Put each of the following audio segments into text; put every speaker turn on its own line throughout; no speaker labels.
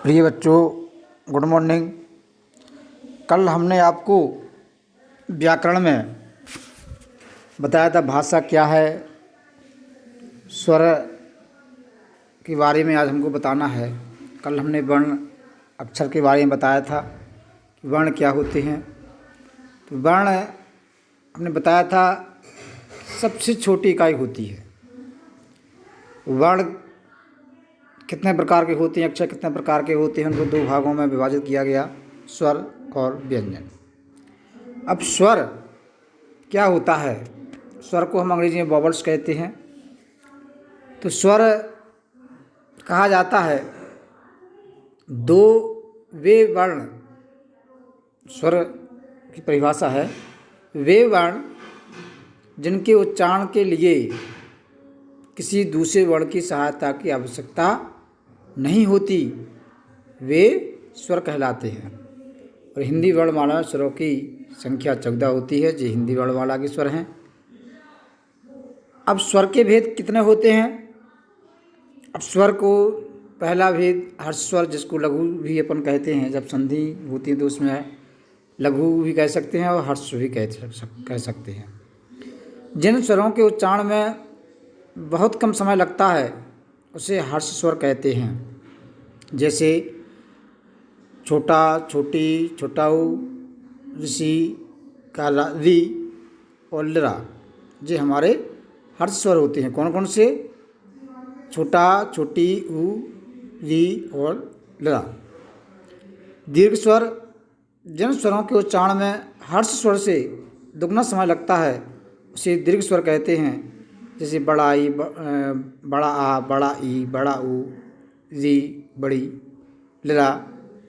प्रिय बच्चों, good morning. कल हमने आपको व्याकरण में बताया था भाषा क्या है, स्वर के बारे में आज हमको बताना है। कल हमने वर्ण अक्षर के बारे में बताया था कि वर्ण क्या होते हैं। तो वर्ण हमने बताया था सबसे छोटी इकाई होती है। वर्ण कितने प्रकार के होते हैं, अक्षर कितने प्रकार के होते हैं, उनको दो भागों में विभाजित किया गया, स्वर और व्यंजन। अब स्वर क्या होता है? स्वर को हम अंग्रेजी में वॉवल्स कहते हैं। तो स्वर कहा जाता है दो वे वर्ण, स्वर की परिभाषा है वे वर्ण जिनके उच्चारण के लिए किसी दूसरे वर्ण की सहायता की आवश्यकता नहीं होती, वे स्वर कहलाते हैं। और हिंदी वर्णमाला में स्वरों की संख्या 14 होती है, जो हिंदी वर्णमाला के स्वर हैं। अब स्वर के भेद कितने होते हैं? अब स्वर को पहला भेद हर्ष स्वर, जिसको लघु भी अपन कहते हैं, जब संधि होती है तो उसमें लघु भी कह सकते हैं और हर्ष भी कह सकते हैं। जिन स्वरों के उच्चारण में बहुत कम समय लगता है उसे हर्ष स्वर कहते हैं। जैसे छोटा, छोटी, छोटाऊ, ऋषि, काला, री और लरा, ये हमारे हर्ष स्वर होते हैं। कौन कौन से? छोटा, छोटी, ऊ, री और लरा। दीर्घ स्वर, जिन स्वरों के उच्चारण में हर्ष स्वर से दुगना समय लगता है उसे दीर्घ स्वर कहते हैं। जैसे बड़ा ई, बड़ा आ, बड़ा ई, बड़ा ऊ, री, बड़ी, लरा,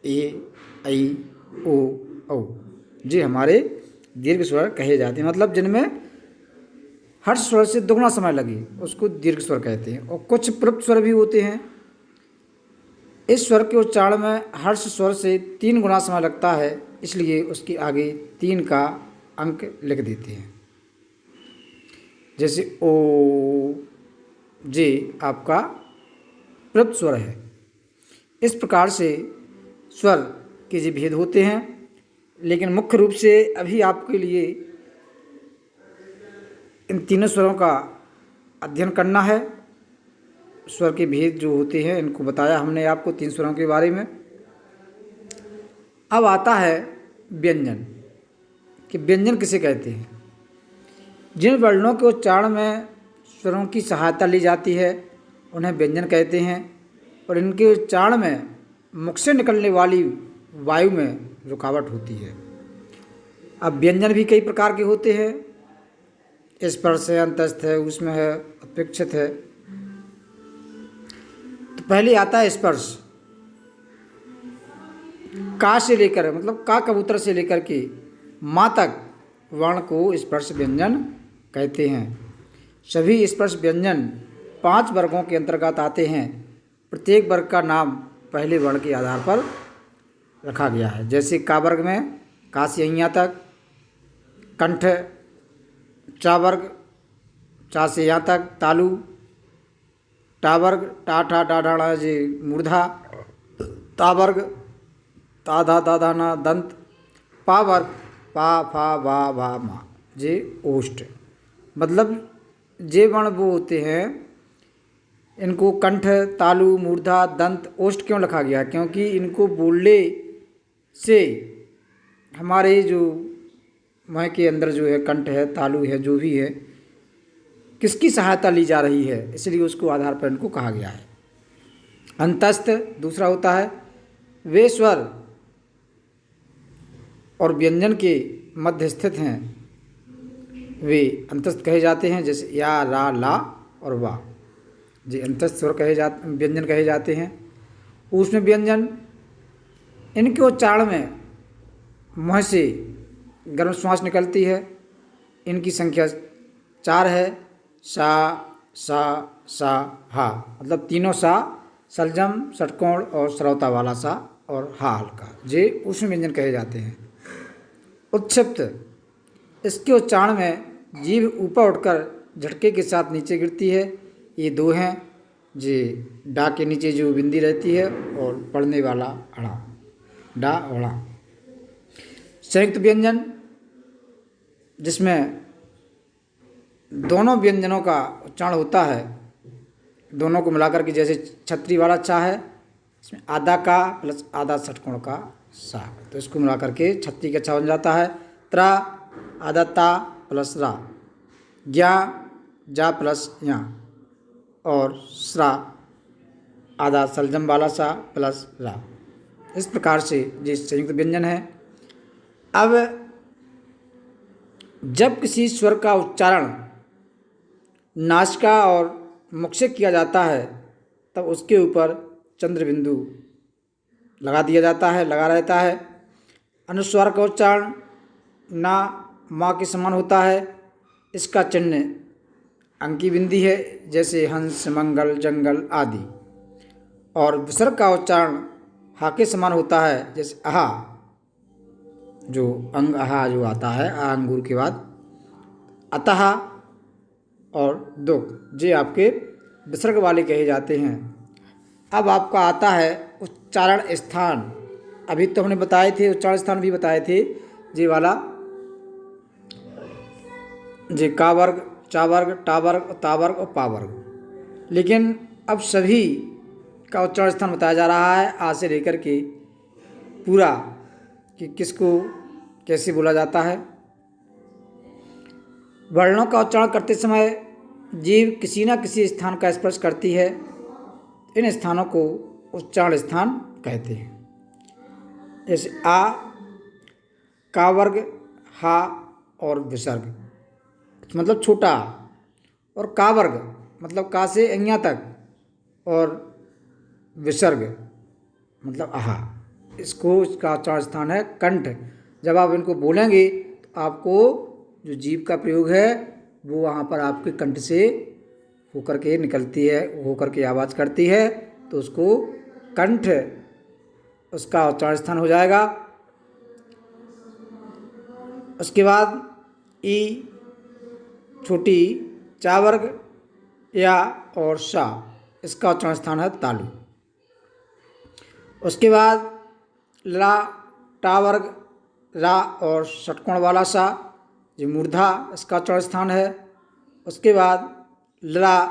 ए, आई, ओ, औ, ये हमारे दीर्घ स्वर कहे जाते हैं। मतलब जिनमें हर्ष स्वर से दुगना समय लगे उसको दीर्घ स्वर कहते हैं। और कुछ प्रयुक्त स्वर भी होते हैं। इस स्वर के उच्चारण में हर्ष स्वर से 3 गुना समय लगता है, इसलिए उसके आगे 3 का अंक लिख देते हैं। जैसे ओ, जे आपका प्रयुक्त स्वर है। इस प्रकार से स्वर के जो भेद होते हैं, लेकिन मुख्य रूप से अभी आपके लिए इन तीनों स्वरों का अध्ययन करना है। स्वर के भेद जो होते हैं इनको बताया हमने आपको 3 स्वरों के बारे में। अब आता है व्यंजन, कि व्यंजन किसे कहते हैं। जिन वर्णों के उच्चारण में स्वरों की सहायता ली जाती है उन्हें व्यंजन कहते हैं। और इनके उच्चारण में मुख से निकलने वाली वायु में रुकावट होती है। अब व्यंजन भी कई प्रकार के होते हैं। स्पर्श है, अंतस्थ है, उसमें है, अपेक्षित है। तो पहले आता है स्पर्श। का से लेकर, मतलब का कबूतर से लेकर के माँ तक वर्ण को स्पर्श व्यंजन कहते हैं। सभी स्पर्श व्यंजन 5 वर्गों के अंतर्गत आते हैं। प्रत्येक वर्ग का नाम पहले वर्ण के आधार पर रखा गया है। जैसे का वर्ग में का से यहाँ तक, कंठ, चा वर्ग चा से यहाँ तक, तालु, टा वर्ग टा ठा डा ढा जे मूर्धा, ता वर्ग ता धा दा धा ना दंत, पा वर्ग पा फा वा भा मा जे ओष्ठ। मतलब जे वर्ण वो होते हैं, इनको कंठ, तालु, मूर्धा, दंत, ओष्ठ क्यों लिखा गया? क्योंकि इनको बोलने से हमारे जो मुंह के अंदर जो है कंठ है, तालु है, जो भी है, किसकी सहायता ली जा रही है, इसलिए उसको आधार पर इनको कहा गया है। अंतस्थ दूसरा होता है। वे स्वर और व्यंजन के मध्य स्थित हैं, वे अंतस्थ कहे जाते हैं। जैसे या, रा, ला और वा, ये अंतस्थ स्वर व्यंजन कहे जाते हैं। ऊष्म व्यंजन, इनके उच्चारण में मुँह से गर्म श्वास निकलती है। इनकी संख्या 4 है। सा, सा, सा, हा, मतलब तीनों सा, सलजम, षटकोण और श्रौता वाला सा, और हा हल्का, ये ऊष्म व्यंजन कहे जाते हैं। उत्क्षिप्त, इसके उच्चारण में जीभ ऊपर उठकर झटके के साथ नीचे गिरती है। ये 2 हैं। जी डा के नीचे जो बिंदी रहती है और पढ़ने वाला अड़ा, डा अड़ा। संयुक्त व्यंजन जिसमें दोनों व्यंजनों का उच्चारण होता है, दोनों को मिलाकर के, जैसे छतरी वाला चा है, इसमें आधा का प्लस आधा षटकोण का सा, तो इसको मिलाकर के छतरी का चा बन जाता है। त्रा आधा ता प्लस रा, ज्ञा जा प्लस या, और स्रा आधा सलजम वाला सा प्लस रा। इस प्रकार से ये संयुक्त व्यंजन है। अब जब किसी स्वर का उच्चारण नासिका और मुख से किया जाता है तब उसके ऊपर चंद्र बिंदु लगा दिया जाता है, लगा रहता है। अनुस्वार का उच्चारण ना माँ के समान होता है, इसका चिन्ह अंकी बिंदी है, जैसे हंस मंगल जंगल आदि। और विसर्ग का उच्चारण हा के समान होता है, जैसे आहा, जो अंग आहा जो आता है आ अंगूर के बाद, अतः और दुख, ये आपके विसर्ग वाले कहे जाते हैं। अब आपका आता है उच्चारण स्थान। अभी तो हमने बताए थे, उच्चारण स्थान भी बताए थे, ये वाला जे का वर्ग, चा वर्ग, टा वर्ग, ता वर्ग और पा वर्ग। लेकिन अब सभी का उच्चारण स्थान बताया जा रहा है आ से लेकर के पूरा, कि किसको कैसे बोला जाता है। वर्णों का उच्चारण करते समय जीभ किसी न किसी स्थान का स्पर्श करती है, इन स्थानों को उच्चारण स्थान कहते हैं। जैसे आ, का वर्ग, हा और विसर्ग मतलब छोटा, और का वर्ग मतलब का से अंगिया तक, और विसर्ग मतलब आहा। इसका उच्चारण स्थान है कंठ। जब आप इनको बोलेंगे तो आपको जो जीभ का प्रयोग है वो वहाँ पर आपके कंठ से होकर के निकलती है, होकर के आवाज़ करती है, तो उसको कंठ उसका उच्चारण स्थान हो जाएगा। उसके बाद ई छोटी, चा वर्ग, या और सा, इसका उच्चारण स्थान है तालु। उसके बाद ला, टा वर्ग, रा और षटकोण वाला सा, ये मूर्धा, इसका उच्चारण स्थान है। उसके बाद ला,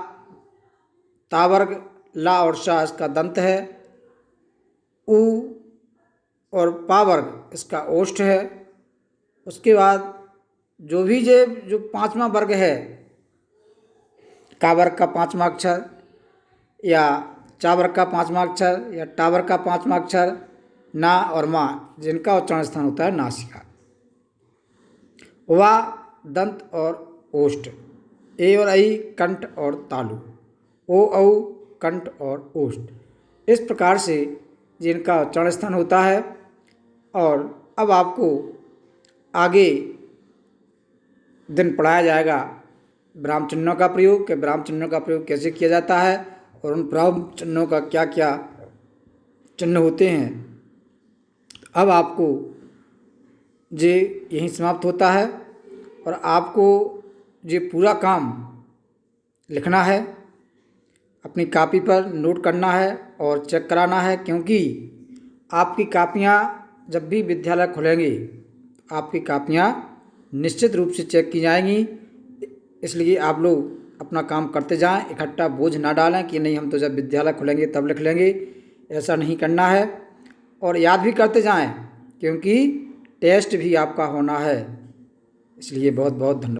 ता वर्ग, ला और सा, इसका दंत है। उ और पा वर्ग, इसका ओष्ठ है। उसके बाद जो पांचवा वर्ग है, का वर्ग का पांचवा अक्षर, या चा वर्ग का पांचवा अक्षर, या टा वर्ग का पांचवा अक्षर, ना और माँ, जिनका उच्चारण स्थान होता है नासिका। वा दंत और ओष्ठ, ए और आई कंठ और तालु, ओ औ कंठ और ओष्ठ। इस प्रकार से जिनका उच्चारण स्थान होता है। और अब आपको आगे दिन पढ़ाया जाएगा विराम चिन्हों का प्रयोग, कि विराम चिन्हों का प्रयोग कैसे किया जाता है और उन विराम चिन्हों का क्या क्या चिन्ह होते हैं। अब आपको ये यहीं समाप्त होता है और आपको ये पूरा काम लिखना है, अपनी कॉपी पर नोट करना है और चेक कराना है, क्योंकि आपकी कापियाँ जब भी विद्यालय खुलेंगे आपकी कापियाँ निश्चित रूप से चेक की जाएंगी। इसलिए आप लोग अपना काम करते जाएं, इकट्ठा बोझ ना डालें कि नहीं हम तो जब विद्यालय खुलेंगे तब लिख लेंगे, ऐसा नहीं करना है। और याद भी करते जाएं, क्योंकि टेस्ट भी आपका होना है। इसलिए बहुत बहुत धन्यवाद।